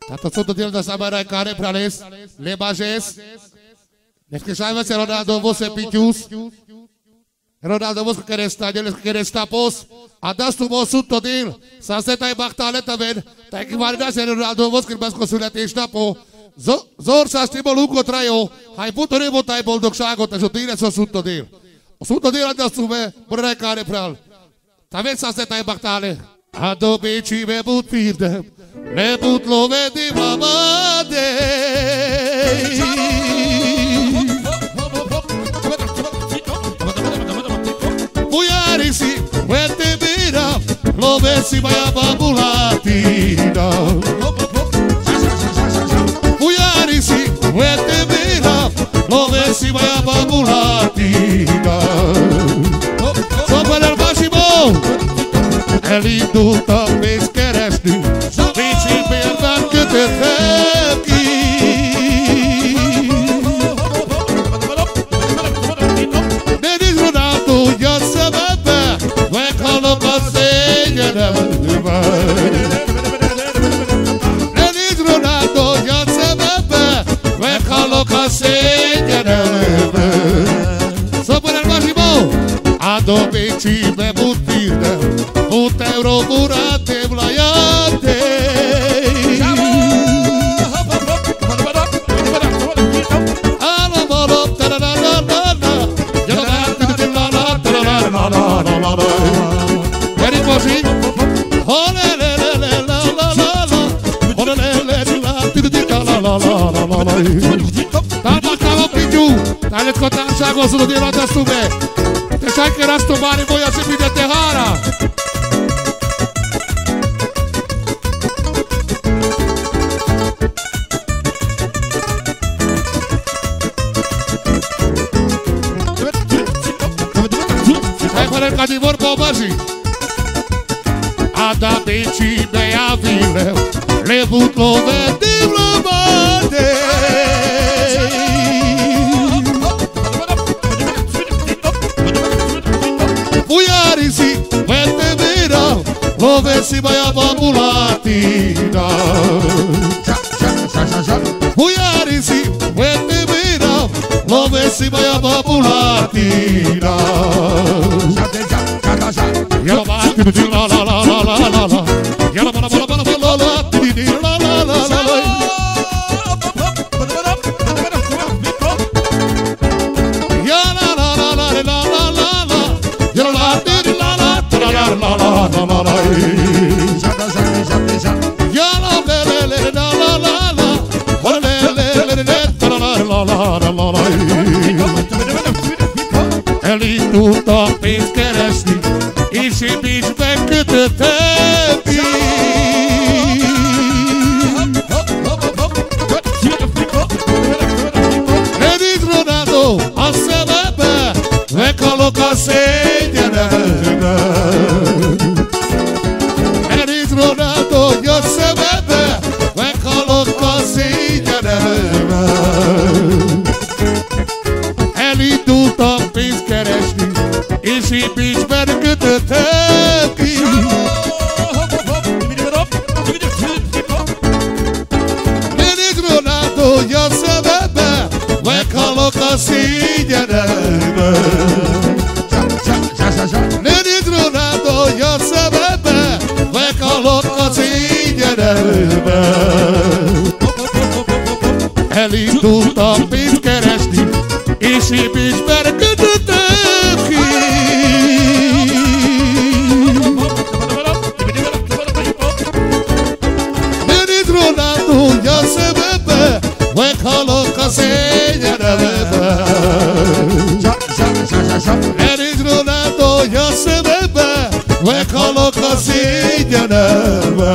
Tatăl de el să mai care prales, le bajes. Deci că sai văzut Ronaldo você pitius. Ronaldo você querer estar pos. A das tu mosuto dele. Sa se tai baktale taven. Tai que valida ser Ronaldo você que mais consulta está po. Zor sa stimo luko traio. Hai puto ne botai boldog shago ta jotire so sutto dele. Sutto dele das tu me por care pral. Taven sa se tai baktale. Ado beci me but firde. Le but lo vedi mamade. Muiarisi, vete mira, lo vesi vai a babulatina. Muiarisi, vete mira, lo vesi vai a babulatina. Sopra el máximo, é lindo talvez quereste, vinte verdade que te tem. Elis Ronaldo ya se bebe, me coloca señora. Sopra el máximo, adobe chive butida, buteuro burate blayate. Tava pediu, tá le contar já gostou de lá da sube. Deixa que eras tomar e vou assim pedir terrara. Vai falar com a divor bobagem. Ada beci meia vile, levut love de blomade. Muiarisi, vete mira, love si vai a babulatina. Muiarisi, vete mira, love si vai a babulatina. Yalla ba la la la la la la la. Yalla ba la ba la ba la la la la la la. Yalla la la la la la la la. Yalla la la la la la la la. Yalla le le le la la la la. Le le le le la la la la la. Eli tu topis keresti. E se bicho vai que te tem. Elis Ronaldo, a se bebe, vai colocar senha. Elis Ronaldo, a se bebe, vai colocar senha. Eli tu topis keresti. E se bicho vai que te tem. Elis Ronaldo, já se bebe, vai colocar senha. Elis Ronaldo, já se bebe, vai colocar senha. Elis tu topis keresti. E se bicho vai que te tem. Ya se bebe, vai colocar senha na beba. Elis Ronaldo, ya se bebe, vai colocar senha na beba.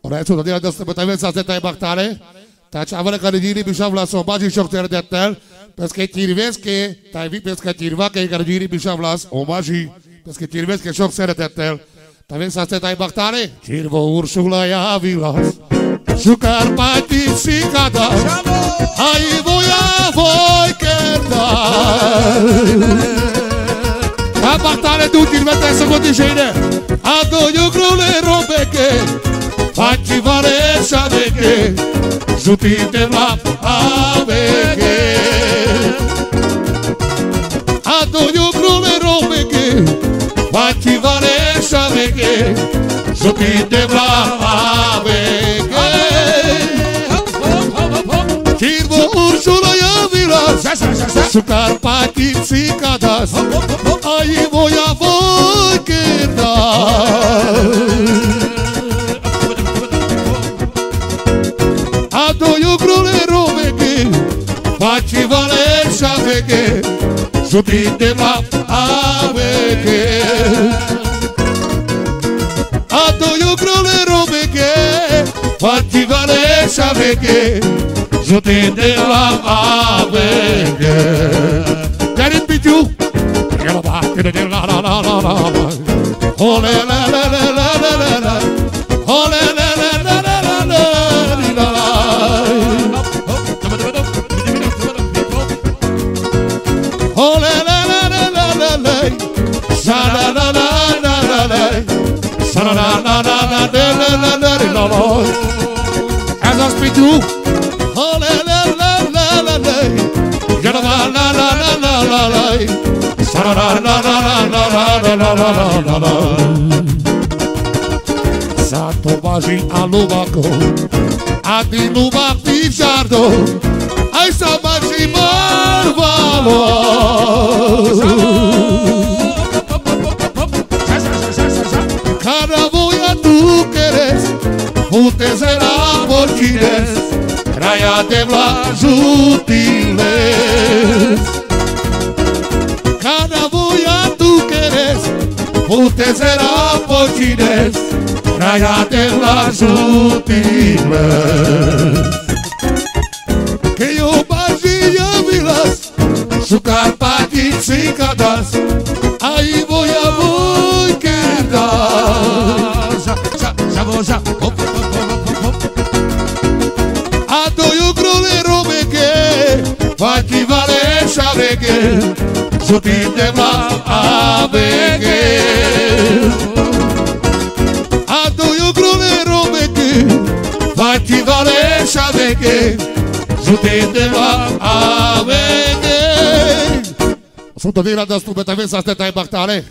Ora é tudo, dia das também se até baktare. Tá chavale cardigiri bishavla sobaji shokter detel. Pesque tirves que tá vi pesque tirva que cardigiri bishavlas omaji. Pesque tirves que shokter detel. Também se até baktare. Tirvo Ursula ya vilas. Jucar paticicada. Aí voi quedar. A batalha do tirve até essa contingente. A do grule rompe que Žuti te vlak AVG. A do jugrule robege, Faci Vareșa veche, Žuti te vlak AVG. Cirvo Uršula javilas, su Karpatici kadas, a i moja vojkeda. A do jugrule robege, Faci Vareșa veche, Žuti te vlak AVG. A do jugrule robege, Faci Vareșa veche, Žuti te vlak AVG. Karin Pitiu, la la la la la, ole la la la la la la, ole la la la la la la la. Ole la la la la la la, sa la la la la la la, sa la la la la la la la la la. As I speak to, ole la la la la la, la la la la la la la, sa la la la la la la la la la. Sa to važi alubako, a ti lubak ti žardo. Ai sa važi marvalo. Cada voia tu queres, Putes era porcines, Kraia de vlak žutiles. Cada voia tu queres, Putes era porcines, Kraia de vlak žutiles. Că eu baži javilas, su Karpatici kadas, a i moja vojkeda. A do jugrule robege, Faci Vareșa veche, Žuti te vlak AVG. A do jugrule robege, Faci Vareșa veche, Žuti te vlak AVG. Sunt o vira de stupă, te vezi să te tai bactare.